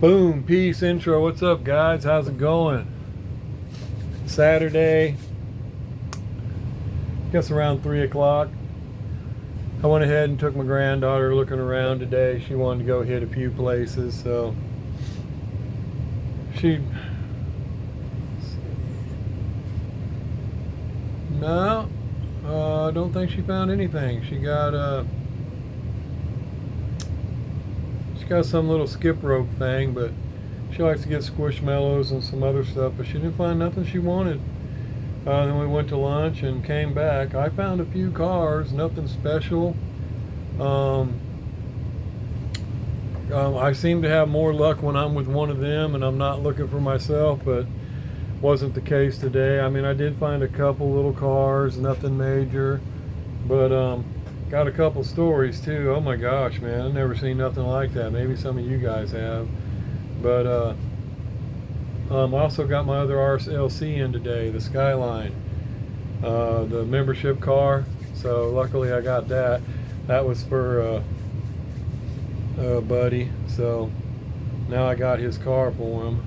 Boom, peace intro. What's up, guys? How's it going? Saturday, guess around 3 o'clock. I went ahead and took my granddaughter looking around today. She wanted to go hit a few places, so she. No, I don't think she found anything. She got some little skip rope thing, but she likes to get squishmallows and some other stuff, but she didn't find nothing she wanted. Then we went to lunch and came back. I found a few cars, nothing special. Um, I seem to have more luck when I'm with one of them and I'm not looking for myself, but wasn't the case today. I mean, I did find a couple little cars, nothing major, but got a couple stories too. Oh my gosh, man, I've never seen nothing like that. Maybe some of you guys have, but I also got my other RLC in today, the Skyline, the membership car. So luckily I got that. That was for a buddy. So now I got his car for him.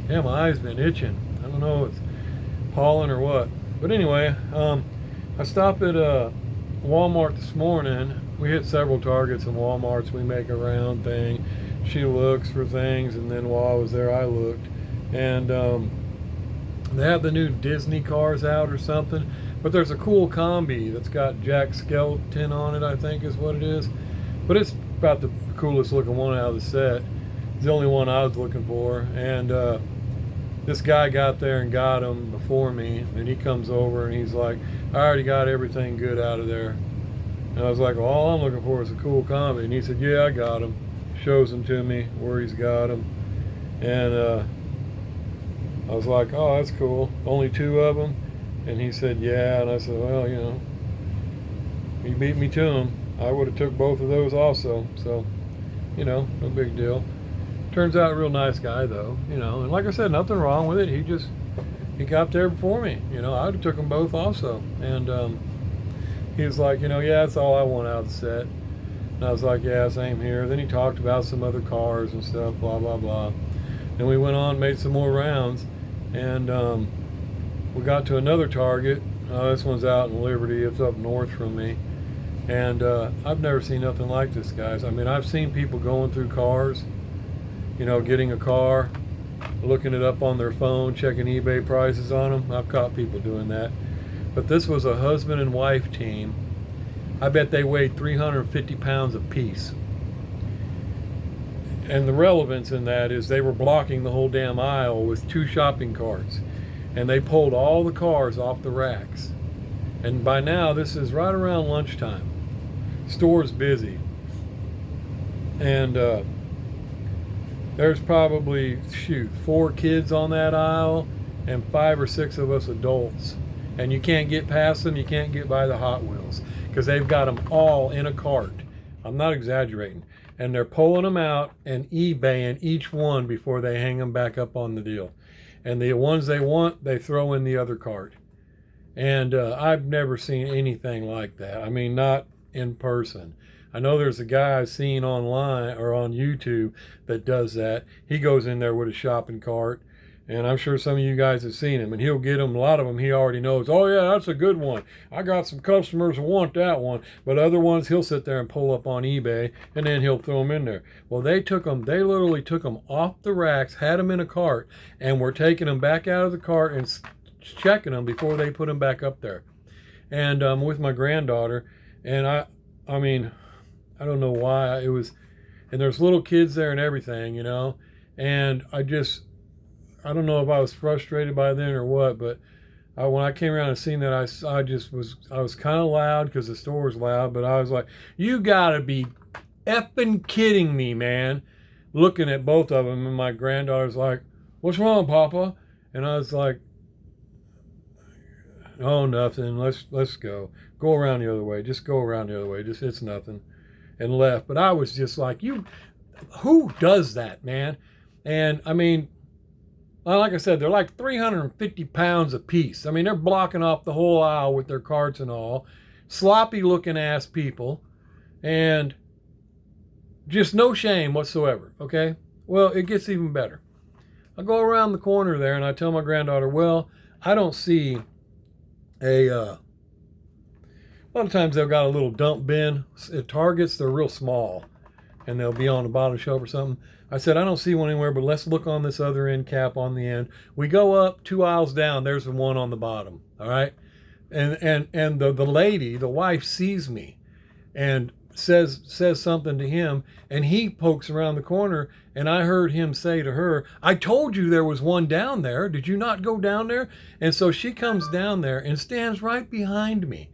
Yeah, my eye's been itching. I don't know if it's pollen or what. But anyway, I stopped at Walmart this morning. We hit several Targets and Walmarts. We make a round thing. She looks for things, and then while I was there, I looked. And they have the new Disney cars out or something. But there's a cool combi that's got Jack Skeleton on it, I think is what it is. But it's about the coolest looking one out of the set. It's the only one I was looking for. And this guy got there and got him before me, and he comes over and he's like, I already got everything good out of there. And I was like, well, all I'm looking for is a cool combi. And he said, yeah, I got him. Shows him to me where he's got him. And I was like, oh, that's cool. Only two of them? And he said, yeah. And I said, well, he beat me to him. I would have took both of those also. So, no big deal. Turns out a real nice guy though, and like I said, nothing wrong with it. He got there before me, I would have took them both also. And he was like, yeah, that's all I want out of the set. And I was like, yeah, same here. Then he talked about some other cars and stuff, blah, blah, blah. And we went on, made some more rounds, and we got to another Target. This one's out in Liberty. It's up north from me. And I've never seen nothing like this, guys. I mean, I've seen people going through cars, getting a car, looking it up on their phone, checking eBay prices on them. I've caught people doing that. But this was a husband and wife team. I bet they weighed 350 pounds apiece. And the relevance in that is they were blocking the whole damn aisle with two shopping carts. And they pulled all the cars off the racks. And by now, this is right around lunchtime. Store's busy. And there's probably, 4 kids on that aisle and 5 or 6 of us adults. And you can't get past them, you can't get by the Hot Wheels because they've got them all in a cart. I'm not exaggerating. And they're pulling them out and eBaying each one before they hang them back up on the deal. And the ones they want, they throw in the other cart. And I've never seen anything like that. I mean, not in person. I know there's a guy I've seen online or on YouTube that does that. He goes in there with a shopping cart, and I'm sure some of you guys have seen him, and he'll get them. A lot of them he already knows. Oh yeah, that's a good one. I got some customers who want that one. But other ones he'll sit there and pull up on eBay, and then he'll throw them in there. Well, they literally took them off the racks, had them in a cart, and were taking them back out of the cart and checking them before they put them back up there. And with my granddaughter, and I mean, I don't know why it was, and there's little kids there and everything, and I don't know if I was frustrated by then or what, but when I came around and seen that, I was kind of loud because the store was loud, but I was like, you gotta be effing kidding me, man. Looking at both of them, and my granddaughter's like, what's wrong, Papa? And I was like, oh, nothing. Let's go. Go around the other way. Just go around the other way. It's nothing. And left. But I was just like, who does that, man? And I mean, like I said, they're like 350 pounds apiece. I mean, they're blocking off the whole aisle with their carts and all. Sloppy looking ass people. And Just no shame whatsoever, okay? Well, it gets even better. I go around the corner there and I tell my granddaughter, well, I don't see a lot of times they've got a little dump bin at Targets. They're real small and they'll be on the bottom shelf or something. I said, I don't see one anywhere, but let's look on this other end cap on the end. We go up 2 aisles down. There's the one on the bottom. All right. And the lady, the wife, sees me and says something to him, and he pokes around the corner, and I heard him say to her, I told you there was one down there. Did you not go down there? And so she comes down there and stands right behind me.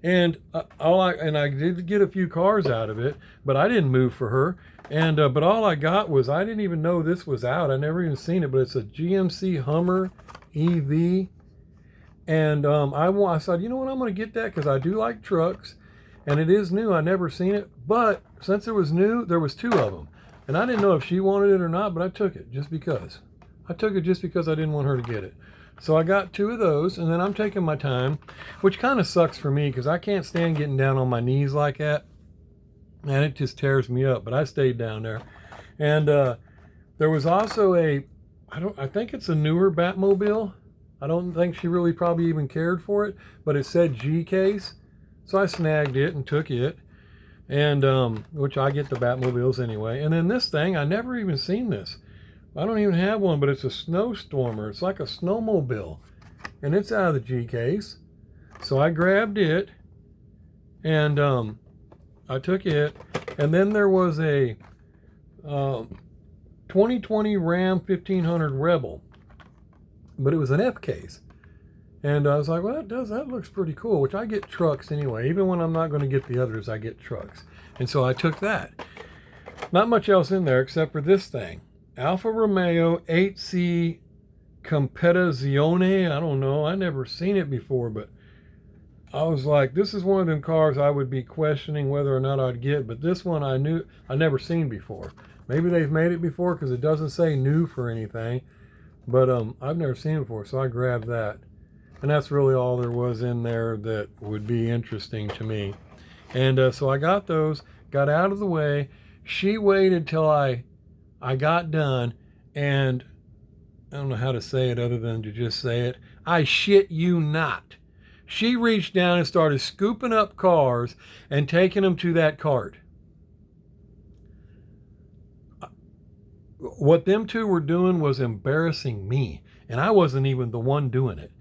And I did get a few cars out of it, but I didn't move for her. And but all I got was, I didn't even know this was out. I never even seen it, but it's a GMC Hummer EV. And I said, you know what, I'm going to get that because I do like trucks. And it is new. I never seen it. But since it was new, there was 2 of them. And I didn't know if she wanted it or not, but I took it just because. I took it just because I didn't want her to get it. So I got 2 of those, and then I'm taking my time, which kind of sucks for me because I can't stand getting down on my knees like that. And it just tears me up. But I stayed down there. And there was also I think it's a newer Batmobile. I don't think she really probably even cared for it, but it said G case. So I snagged it and took it, and which I get the Batmobiles anyway. And then this thing, I never even seen this. I don't even have one, but it's a snowstormer. It's like a snowmobile, and it's out of the G case. So I grabbed it, and I took it. And then there was a 2020 Ram 1500 Rebel, but it was an F case. And I was like, well, that looks pretty cool, which I get trucks anyway. Even when I'm not going to get the others, I get trucks. And so I took that. Not much else in there except for this thing. Alfa Romeo 8C Competizione. I don't know. I never seen it before, but I was like, this is one of them cars I would be questioning whether or not I'd get. But this one I never seen before. Maybe they've made it before because it doesn't say new for anything. But I've never seen it before, so I grabbed that. And that's really all there was in there that would be interesting to me. And so I got those, got out of the way. She waited till I got done, and I don't know how to say it other than to just say it. I shit you not. She reached down and started scooping up cars and taking them to that cart. What them 2 were doing was embarrassing me, and I wasn't even the one doing it.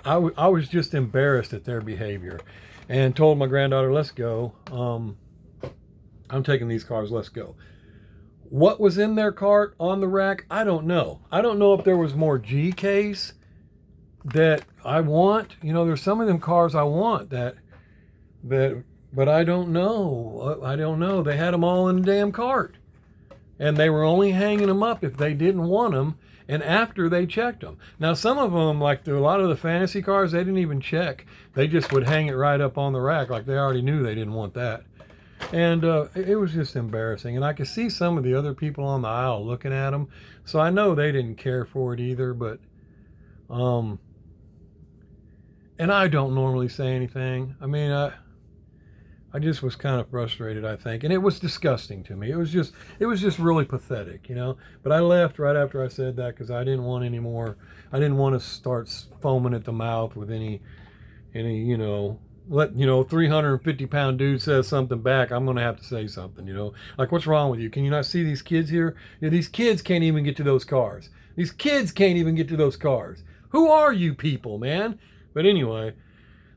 I was just embarrassed at their behavior, and told my granddaughter, let's go. I'm taking these cars, let's go. What was in their cart on the rack, I don't know. I don't know if there was more G case that I want. You know, there's some of them cars I want that but I don't know. I don't know. They had them all in the damn cart, and they were only hanging them up if they didn't want them. And after they checked them. Now, some of them, like a lot of the fantasy cars, they didn't even check. They just would hang it right up on the rack like they already knew they didn't want that. And it was just embarrassing. And I could see some of the other people on the aisle looking at them. So I know they didn't care for it either. But, and I don't normally say anything. I mean, I just was kind of frustrated, I think, and it was disgusting to me. It was just really pathetic, you know. But I left right after I said that because I didn't want any more. I didn't want to start foaming at the mouth with any, 350-pound dude says something back, I'm going to have to say something, you know. Like, what's wrong with you? Can you not see these kids here? Yeah, these kids can't even get to those cars. These kids can't even get to those cars. Who are you people, man? But anyway,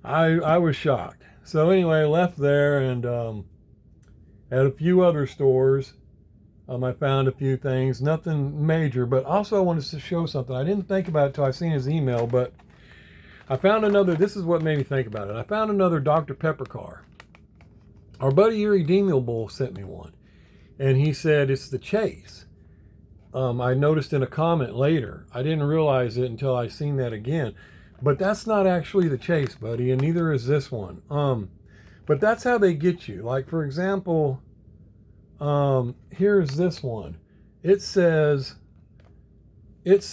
I was shocked. So anyway, I left there, and at a few other stores, I found a few things, nothing major, but also I wanted to show something. I didn't think about it till I seen his email, but I found another, this is what made me think about it. I found another Dr. Pepper car. Our buddy Irredeemable sent me one, and he said it's the Chase. I noticed in a comment later. I didn't realize it until I seen that again. But that's not actually the Chase, buddy, and neither is this one. But that's how they get you. Like, for example, here's this one. It says, it's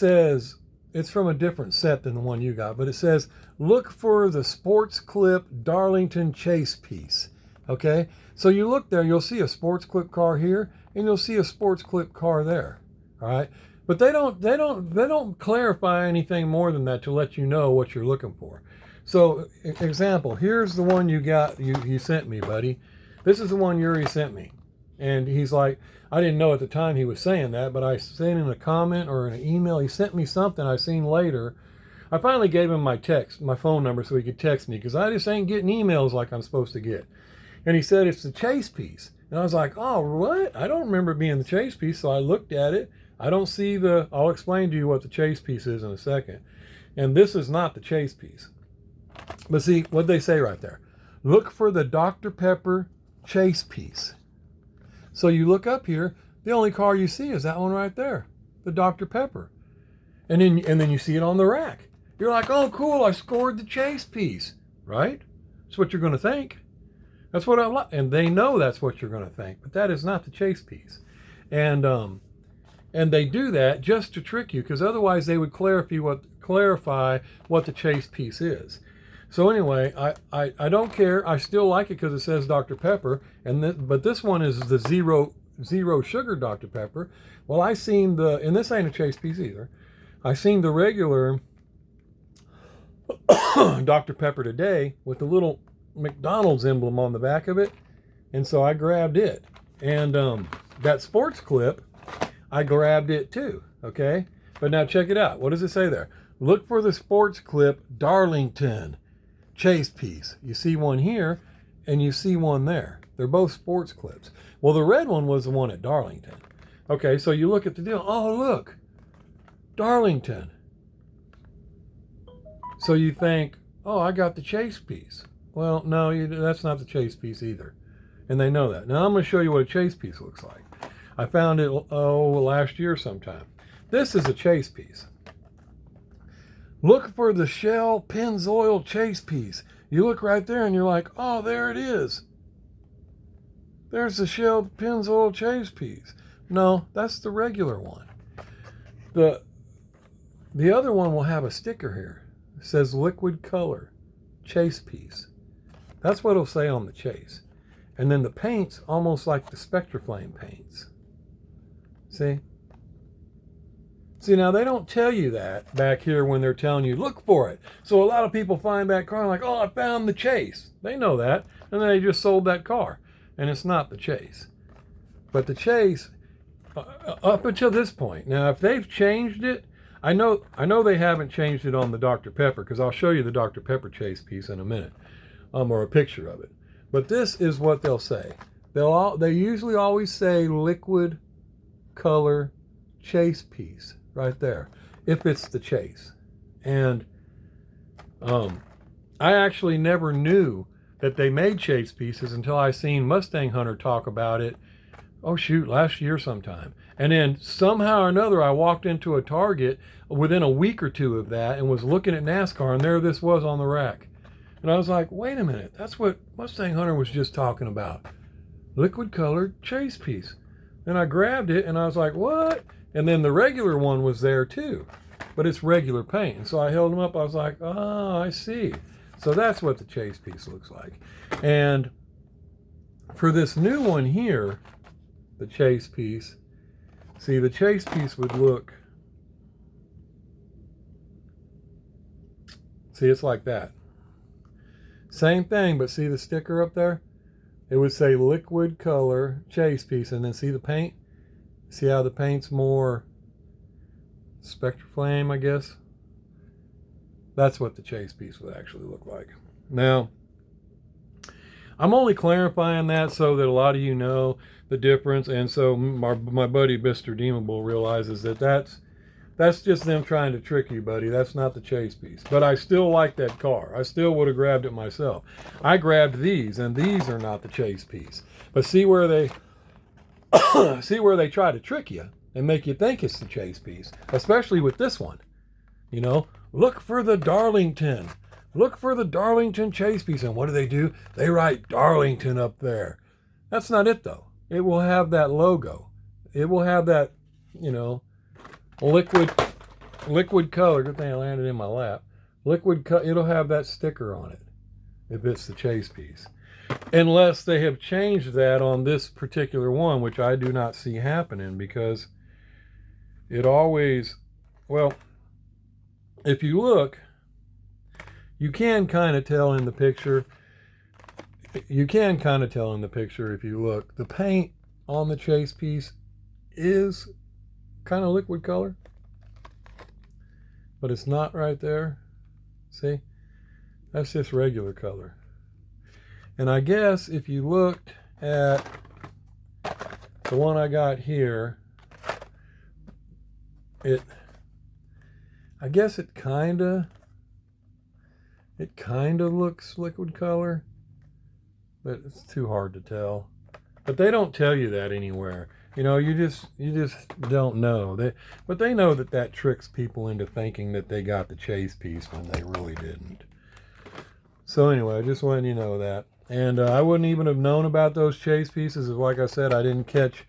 from a different set than the one you got, but it says, look for the Sports Clip Darlington Chase piece. Okay? So you look there, you'll see a sports clip car here, and you'll see a sports clip car there. All right, but they don't clarify anything more than that to let you know what you're looking for. So, example, here's the one you sent me, buddy. This is the one Yuri sent me, and he's like, I didn't know at the time he was saying that, but I sent him a comment or an email. He sent me something I seen later. I finally gave him my phone number, so he could text me, because I just ain't getting emails like I'm supposed to get. And he said it's the chase piece. And I was like, oh, what? I don't remember it being the chase piece. So I looked at it. I don't see I'll explain to you what the chase piece is in a second. And this is not the chase piece. But see, what they say right there. Look for the Dr. Pepper chase piece. So you look up here, the only car you see is that one right there, the Dr. Pepper. And then you see it on the rack. You're like, oh, cool, I scored the chase piece, right? That's what you're going to think. That's what I like, and they know that's what you're going to think, but that is not the chase piece. And they do that just to trick you, because otherwise they would clarify what the chase piece is. So anyway, I don't care. I still like it because it says Dr. Pepper, but this one is the zero sugar Dr. Pepper. Well, I seen and this ain't a chase piece either. I seen the regular Dr. Pepper today with the little McDonald's emblem on the back of it, and so I grabbed it. And that sports clip, I grabbed it too. Okay, but now check it out. What does it say there? Look for the sports clip Darlington chase piece. You see one here, and you see one there. They're both sports clips. Well, the red one was the one at Darlington. Okay, so you look at the deal. Oh, look, Darlington. So you think, oh, I got the chase piece. Well, no, that's not the chase piece either. And they know that. Now I'm going to show you what a chase piece looks like. I found it, last year sometime. This is a chase piece. Look for the Shell Pennzoil chase piece. You look right there and you're like, oh, there it is. There's the Shell Pennzoil chase piece. No, that's the regular one. The other one will have a sticker here. It says liquid color chase piece. That's what it'll say on the chase. And then the paint's almost like the Spectraflame paints. See? See, now they don't tell you that back here when they're telling you, look for it. So a lot of people find that car and like, oh, I found the chase. They know that. And then they just sold that car. And it's not the chase. But the chase, up until this point, now if they've changed it, I know they haven't changed it on the Dr. Pepper, because I'll show you the Dr. Pepper chase piece in a minute. Or a picture of it. But this is what they'll say. They usually always say liquid color chase piece right there, if it's the chase. And I actually never knew that they made chase pieces until I seen Mustang Hunter talk about it, oh shoot, last year sometime. And then somehow or another I walked into a Target within a week or two of that and was looking at NASCAR, and there this was on the rack. And I was like, wait a minute, that's what Mustang Hunter was just talking about. Liquid colored chase piece. And I grabbed it and I was like, what? And then the regular one was there too, but it's regular paint. And so I held them up. I was like, oh, I see. So that's what the chase piece looks like. And for this new one here, the chase piece, see, the chase piece would look, see, it's like that. Same thing, but see the sticker up there? It would say liquid color chase piece, and then see the paint? See how the paint's more Spectraflame, I guess? That's what the chase piece would actually look like. Now, I'm only clarifying that so that a lot of you know the difference, and so my buddy Mr. Deemable realizes that that's just them trying to trick you, buddy. That's not the chase piece. But I still like that car. I still would have grabbed it myself. I grabbed these, and these are not the chase piece. But see where they try to trick you and make you think it's the chase piece, especially with this one. You know, look for the Darlington. Look for the Darlington chase piece. And what do? They write Darlington up there. That's not it, though. It will have that logo. It will have that, you know, liquid color. Good thing I landed in my lap. It'll have that sticker on it if it's the chase piece. unless they have changed that on this particular one, which I do not see happening, because it always, well, if you look, you can kind of tell in the picture. You can kind of tell in the picture if you look. The paint on the chase piece is kind of liquid color, but it's not right there. See? That's just regular color. And I guess if you looked at the one I got here, I guess it kind of looks liquid color, but it's too hard to tell. But they don't tell you that anywhere. You know, you just don't know. But they know that tricks people into thinking that they got the chase piece when they really didn't. So anyway, I just wanted you to know that. And I wouldn't even have known about those chase pieces if, like I said, I didn't catch.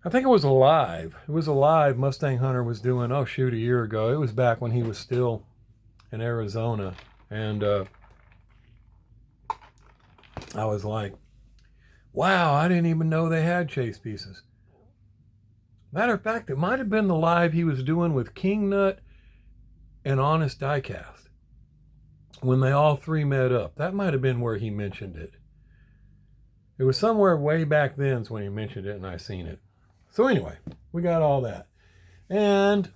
I think it was Alive. It was Alive Mustang Hunter was doing, oh shoot, a year ago. It was back when he was still in Arizona. And I was like, wow, I didn't even know they had chase pieces. Matter of fact, it might have been the live he was doing with King Nut and Honest Diecast when they all three met up. That might have been where he mentioned it. It was somewhere way back then when he mentioned it and I seen it. So anyway, we got all that. And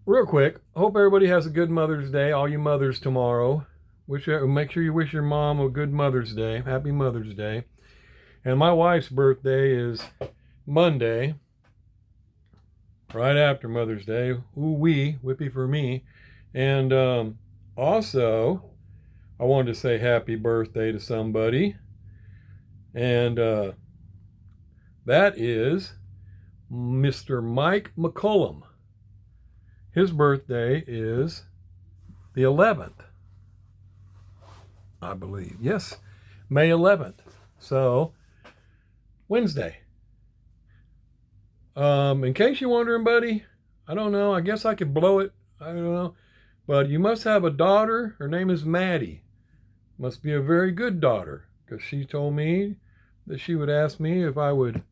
real quick, hope everybody has a good Mother's Day. All you mothers tomorrow. Make sure you wish your mom a good Mother's Day. Happy Mother's Day. And my wife's birthday is Monday, right after Mother's Day. Ooh-wee, whippy for me. And also, I wanted to say happy birthday to somebody. And that is Mr. Mike McCullum. His birthday is the 11th. I believe. Yes, May 11th. So, Wednesday. In case you're wondering, buddy, I don't know. I guess I could blow it. I don't know. But you must have a daughter. Her name is Maddie. Must be a very good daughter, because she told me that she would ask me if I would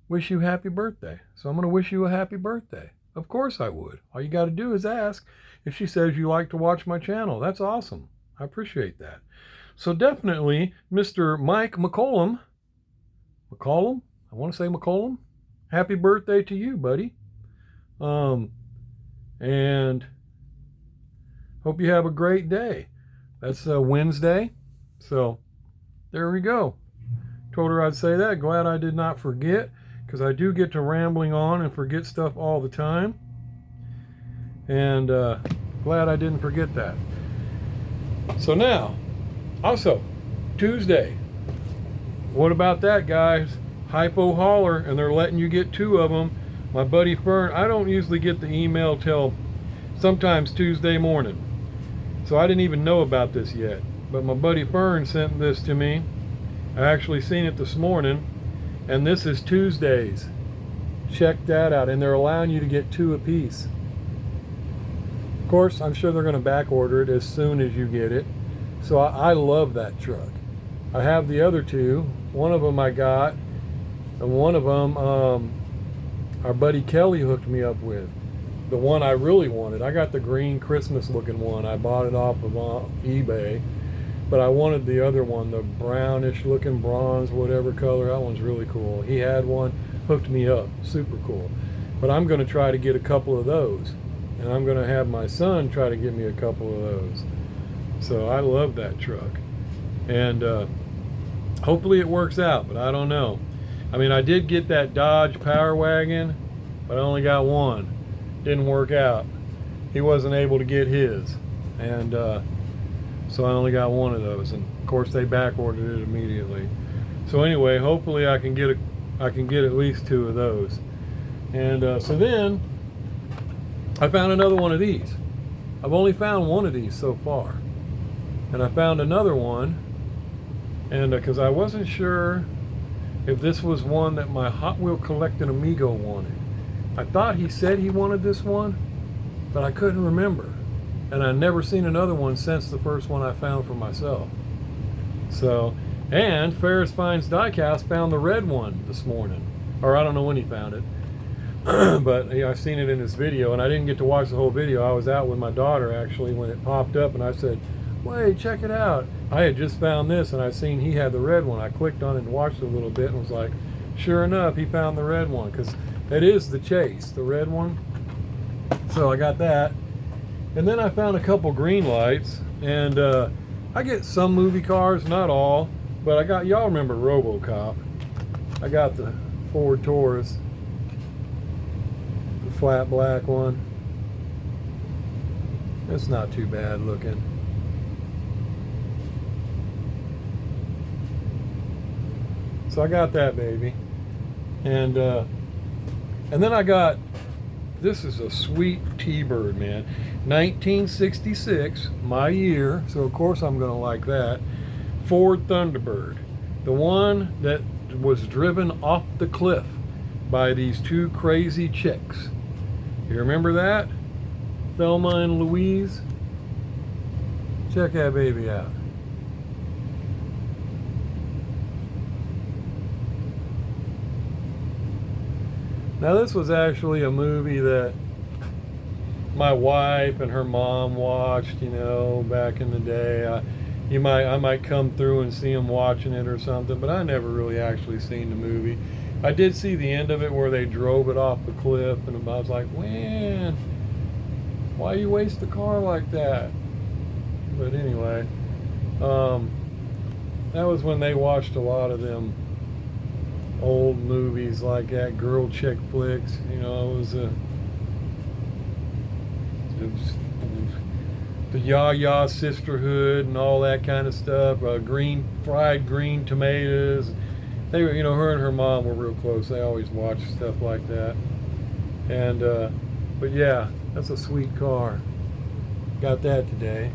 wish you happy birthday. So I'm going to wish you a happy birthday. Of course I would. All you got to do is ask. If she says you like to watch my channel, that's awesome. I appreciate that. So definitely, Mr. Mike McCullum. McCullum? I want to say McCullum. Happy birthday to you, buddy. And hope you have a great day. That's Wednesday. So there we go. Told her I'd say that. Glad I did not forget, because I do get to rambling on and forget stuff all the time. And glad I didn't forget that. So now, also, Tuesday. What about that, guys? Hypo Hauler, and they're letting you get 2 of them. My buddy Fern, I don't usually get the email till sometimes Tuesday morning. So I didn't even know about this yet. But my buddy Fern sent this to me. I actually seen it this morning. And this is Tuesdays. Check that out. And they're allowing you to get 2 apiece. Of course, I'm sure they're going to back order it as soon as you get it. So I love that truck. I have the other 2. One of them I got, and one of them our buddy Kelly hooked me up with. The one I really wanted. I got the green Christmas looking one. I bought it off of eBay. But I wanted the other one, the brownish looking bronze, whatever color. That one's really cool. He had one, hooked me up. Super cool. But I'm going to try to get a couple of those. And I'm going to have my son try to get me a couple of those. So I love that truck. And hopefully it works out, but I don't know. I mean, I did get that Dodge Power Wagon, but I only got one. Didn't work out. He wasn't able to get his. And so I only got one of those. And of course they back ordered it immediately. So anyway, hopefully I can get at least 2 of those. And so then I found another one of these. I've only found one of these so far. And I found another one, and because I wasn't sure if this was one that my Hot Wheel collecting amigo wanted. I thought he said he wanted this one, but I couldn't remember. And I've never seen another one since the first one I found for myself. So, and Ferris Finds Diecast found the red one this morning, or I don't know when he found it. But yeah, I've seen it in his video, and I didn't get to watch the whole video. I was out with my daughter actually when it popped up, and I said, wait, check it out. I had just found this, and I seen he had the red one. I clicked on it and watched it a little bit and was like, sure enough, he found the red one, because that is the Chase, the red one. So I got that. And then I found a couple green lights, and I get some movie cars, not all, but I got, y'all remember RoboCop. I got the Ford Taurus, the flat black one. It's not too bad looking. So I got that baby. And then I got, this is a sweet T-Bird, man. 1966, my year, so of course I'm gonna like that. Ford Thunderbird, the one that was driven off the cliff by these two crazy chicks. You remember that? Thelma and Louise? Check that baby out. Now this was actually a movie that my wife and her mom watched, you know, back in the day. I might come through and see them watching it or something, but I never really actually seen the movie. I did see the end of it where they drove it off the cliff, and I was like, man, why you waste the car like that? But anyway, that was when they watched a lot of them old movies like that, girl chick flicks. You know, it was the Ya-Ya Sisterhood and all that kind of stuff. Fried green tomatoes. They were, you know, her and her mom were real close. They always watched stuff like that. And but yeah, that's a sweet car. Got that today.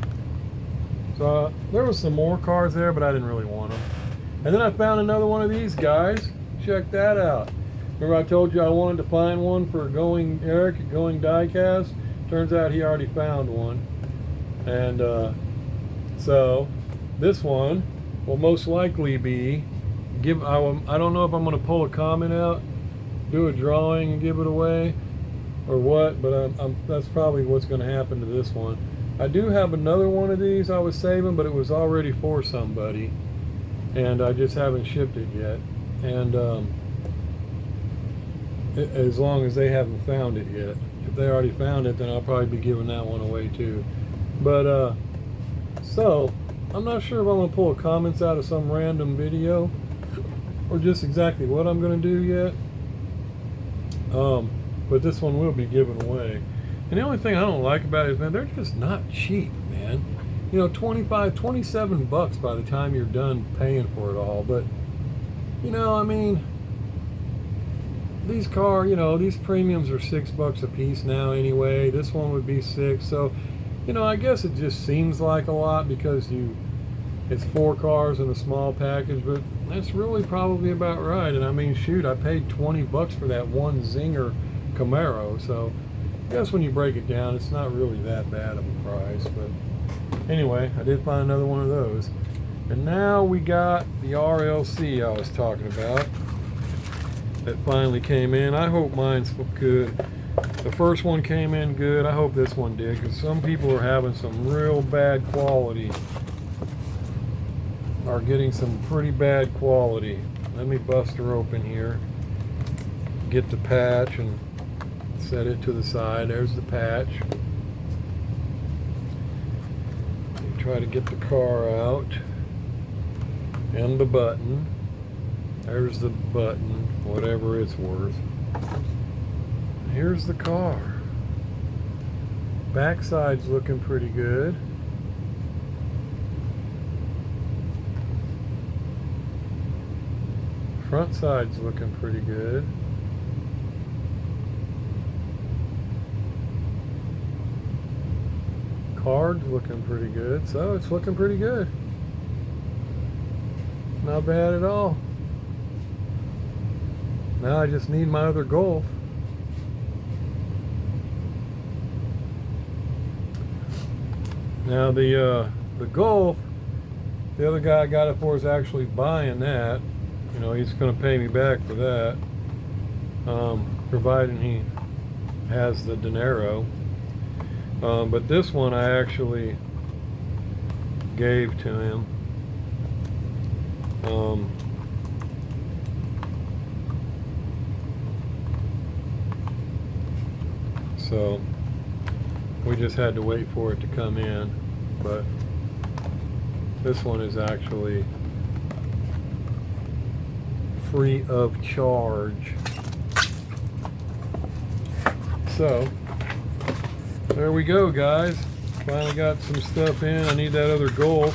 So there was some more cars there, but I didn't really want them. And then I found another one of these guys. Check that out. Remember I told you I wanted to find one for Eric at Going Diecast? Turns out he already found one. And so this one will most likely be, I don't know if I'm going to pull a comment out, do a drawing and give it away, or what, but that's probably what's going to happen to this one. I do have another one of these I was saving, but it was already for somebody, and I just haven't shipped it yet. And as long as they haven't found it yet. If they already found it, then I'll probably be giving that one away too. But so I'm not sure if I'm gonna pull comments out of some random video or just exactly what I'm gonna do yet. But this one will be given away. And the only thing I don't like about it is, man, they're just not cheap, man. You know, 25, 27 bucks by the time you're done paying for it all. But you know, I mean, these these premiums are $6 a piece now anyway. This one would be $6. So, you know, I guess it just seems like a lot because it's 4 cars in a small package, but that's really probably about right. And I mean, shoot, I paid 20 bucks for that one Zinger Camaro. So I guess when you break it down, it's not really that bad of a price. But anyway, I did find another one of those. And now we got the RLC I was talking about that finally came in. I hope mine's good. The first one came in good. I hope this one did, because some people are having some real bad quality, are getting some pretty bad quality. Let me bust her open here, get the patch and set it to the side. There's the patch. Try to get the car out. And the button. There's the button, whatever it's worth. Here's the car. Backside's looking pretty good. Front side's looking pretty good. Card's looking pretty good, so it's looking pretty good. Not bad at all. Now I just need my other Golf. Now the Golf The other guy I got it for is actually buying that. You know, he's going to pay me back for that, providing he has the dinero. But this one I actually gave to him. So we just had to wait for it to come in, but this one is actually free of charge. So there we go, guys. Finally got some stuff in. I need that other goal,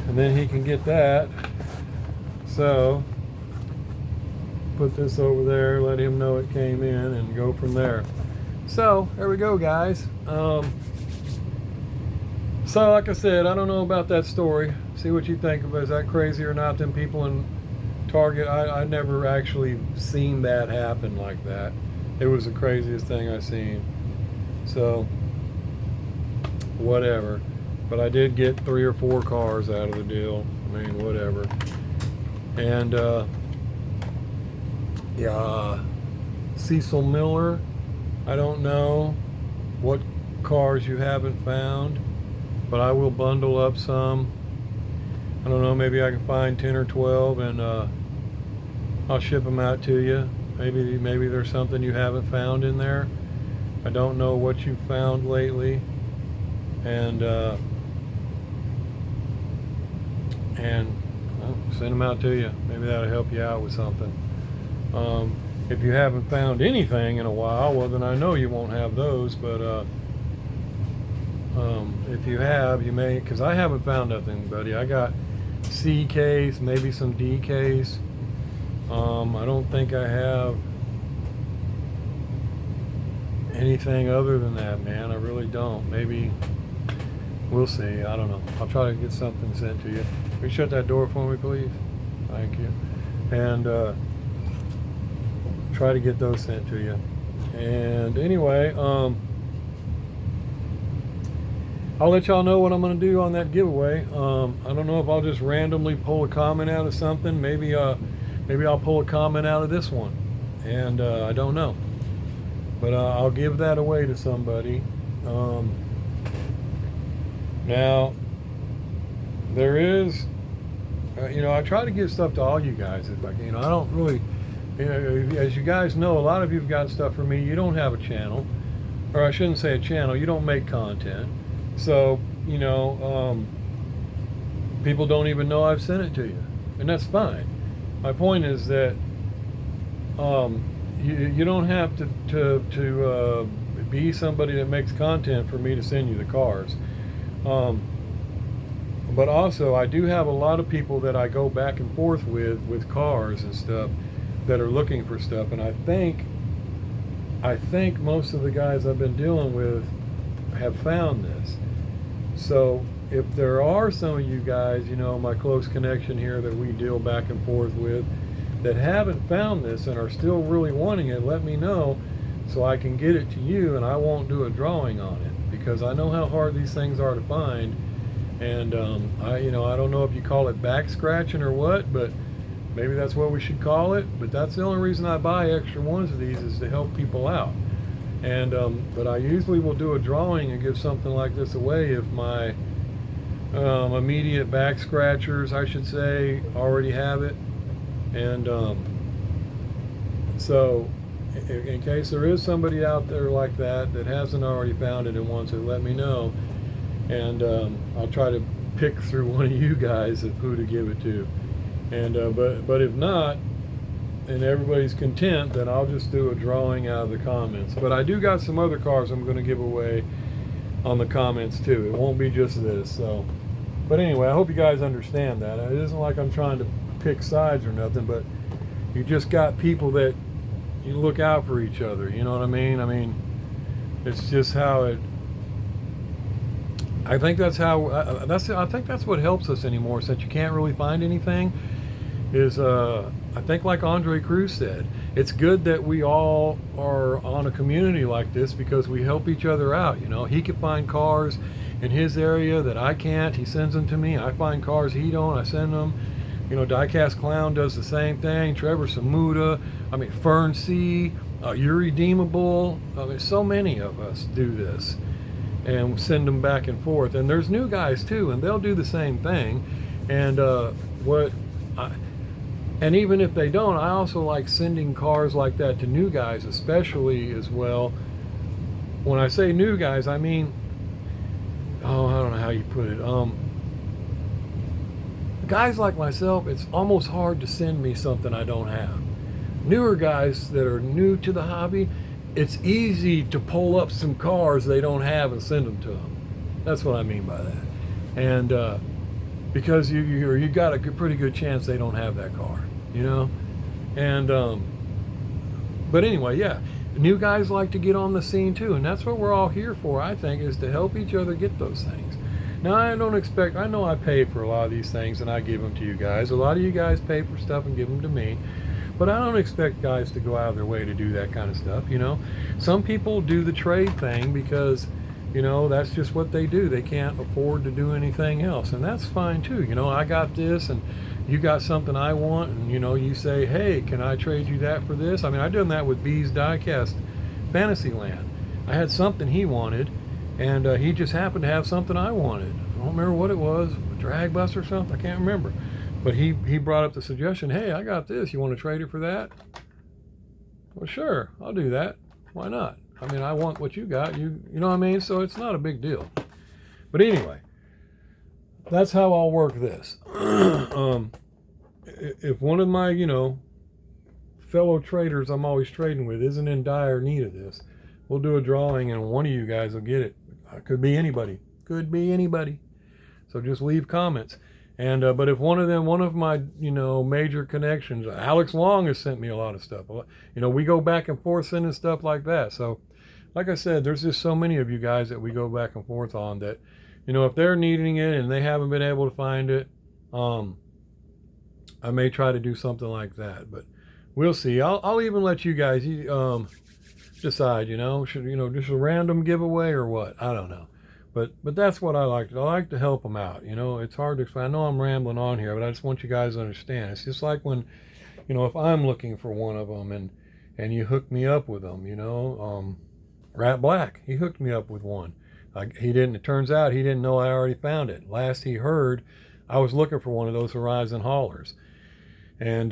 and then he can get that. So put this over there, let him know it came in, and go from there. So there we go, guys. So like I said, I don't know about that story. See what you think of it. Is that crazy or not? Them people in Target, I never actually seen that happen like that. It was the craziest thing I seen. So whatever. But I did get 3 or 4 cars out of the deal. I mean, whatever. And yeah, Cecil Miller, I don't know what cars you haven't found, but I will bundle up some. I don't know, maybe I can find 10 or 12 and I'll ship them out to you. Maybe there's something you haven't found in there. I don't know what you found lately, and I'll send them out to you. Maybe that'll help you out with something. If you haven't found anything in a while, well then I know you won't have those, but if you have, you may, because I haven't found nothing, buddy. I got C case, maybe some D case. I don't think I have anything other than that, man. I really don't. Maybe we'll see. I don't know. I'll try to get something sent to you. Can you shut that door for me, please? Thank you. And try to get those sent to you. And anyway, I'll let y'all know what I'm going to do on that giveaway. I don't know if I'll just randomly pull a comment out of something. Maybe I'll pull a comment out of this one, and I don't know, but I'll give that away to somebody. Now there is, I try to give stuff to all you guys. It's like, I don't really, as you guys know, a lot of you've got stuff for me. You don't have a channel, or I shouldn't say a channel. You don't make content, so people don't even know I've sent it to you, and that's fine. My point is that you don't have to be somebody that makes content for me to send you the cars. But also, I do have a lot of people that I go back and forth with cars and stuff that are looking for stuff, and I think most of the guys I've been dealing with have found this. So if there are some of you guys, my close connection here that we deal back and forth with, that haven't found this and are still really wanting it, let me know so I can get it to you, and I won't do a drawing on it, because I know how hard these things are to find. And I don't know if you call it back scratching or what, but maybe that's what we should call it. But that's the only reason I buy extra ones of these, is to help people out. And but I usually will do a drawing and give something like this away if my immediate back scratchers, I should say, already have it. And so in case there is somebody out there like that hasn't already found it and wants it, let me know, and I'll try to pick through one of you guys of who to give it to. And but if not, and everybody's content, then I'll just do a drawing out of the comments. But I do got some other cars I'm going to give away on the comments too. It won't be just this. So, but anyway, I hope you guys understand that. It isn't like I'm trying to pick sides or nothing, but you just got people that you look out for each other. You know what I mean? I mean, it's just how it. I think that's how. I think that's what helps us anymore, since you can't really find anything. Is I think, like Andre Cruz said, it's good that we all are on a community like this, because we help each other out. He can find cars in his area that I can't. He sends them to me. I find cars he don't. I send them. You know, Diecast Clown does the same thing. Trevor Samuda. I mean, Fern C. Irredeemable. I mean, so many of us do this and send them back and forth. And there's new guys too, and they'll do the same thing. And and even if they don't, I also like sending cars like that to new guys, especially as well. When I say new guys, I mean, oh, I don't know how you put it. Guys like myself, it's almost hard to send me something I don't have. Newer guys that are new to the hobby, it's easy to pull up some cars they don't have and send them to them. That's what I mean by that. And because you got a pretty good chance they don't have that car, you know. And but anyway, yeah, new guys like to get on the scene too, and that's what we're all here for, I think, is to help each other get those things. Now, I know I pay for a lot of these things and I give them to you guys. A lot of you guys pay for stuff and give them to me, but I don't expect guys to go out of their way to do that kind of stuff, you know. Some people do the trade thing because, you know, that's just what they do. They can't afford to do anything else, and that's fine too. You know, I got this and you got something I want, and you know, you say, hey, can I trade you that for this? I mean, I done that with B's Diecast Fantasyland. I had something he wanted, and he just happened to have something I wanted. I don't remember what it was, a drag bus or something, I can't remember. But he brought up the suggestion, hey, I got this, you want to trade it for that? Well, sure, I'll do that. Why not? I mean, I want what you got, you know what I mean? So it's not a big deal. But anyway, that's how I'll work this. If one of my, you know, fellow traders I'm always trading with isn't in dire need of this, we'll do a drawing and one of you guys will get it. Could be anybody. Could be anybody. So just leave comments. And but if one of my, you know, major connections, Alex Long has sent me a lot of stuff. You know, we go back and forth sending stuff like that. So like I said, there's just so many of you guys that we go back and forth on that, you know, if they're needing it and they haven't been able to find it, I may try to do something like that, but we'll see. I'll even let you guys decide, you know, should, you know, just a random giveaway or what? I don't know. But that's what I like. I like to help them out. You know, it's hard to explain. I know I'm rambling on here, but I just want you guys to understand. It's just like when, you know, if I'm looking for one of them and you hook me up with them, you know, Rat Black, he hooked me up with one. It turns out he didn't know I already found it. Last he heard, I was looking for one of those Horizon haulers. And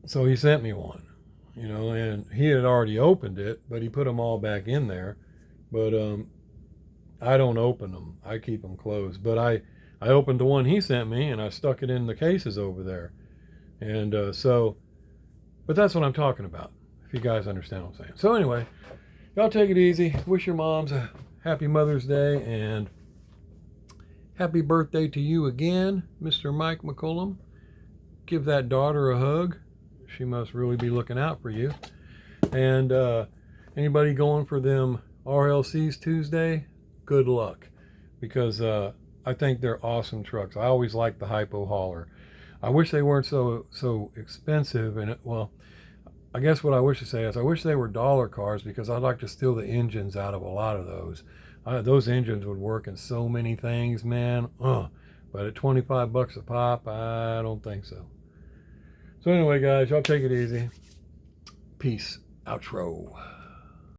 so he sent me one, you know, and he had already opened it, but he put them all back in there. But I don't open them. I keep them closed. But I opened the one he sent me, and I stuck it in the cases over there. And but that's what I'm talking about, if you guys understand what I'm saying. So anyway, y'all take it easy. Wish your moms a happy Mother's Day, and happy birthday to you again, Mr. Mike McCullum. Give that daughter a hug. She must really be looking out for you. And anybody going for them RLCs Tuesday, good luck, because I think they're awesome trucks. I always like the Hypo hauler. I wish they weren't so expensive, and well, I guess what I wish to say is I wish they were dollar cars, because I'd like to steal the engines out of a lot of those. Those engines would work in so many things, man. But at $25 a pop, I don't think so. So anyway, guys, y'all take it easy. Peace. Outro.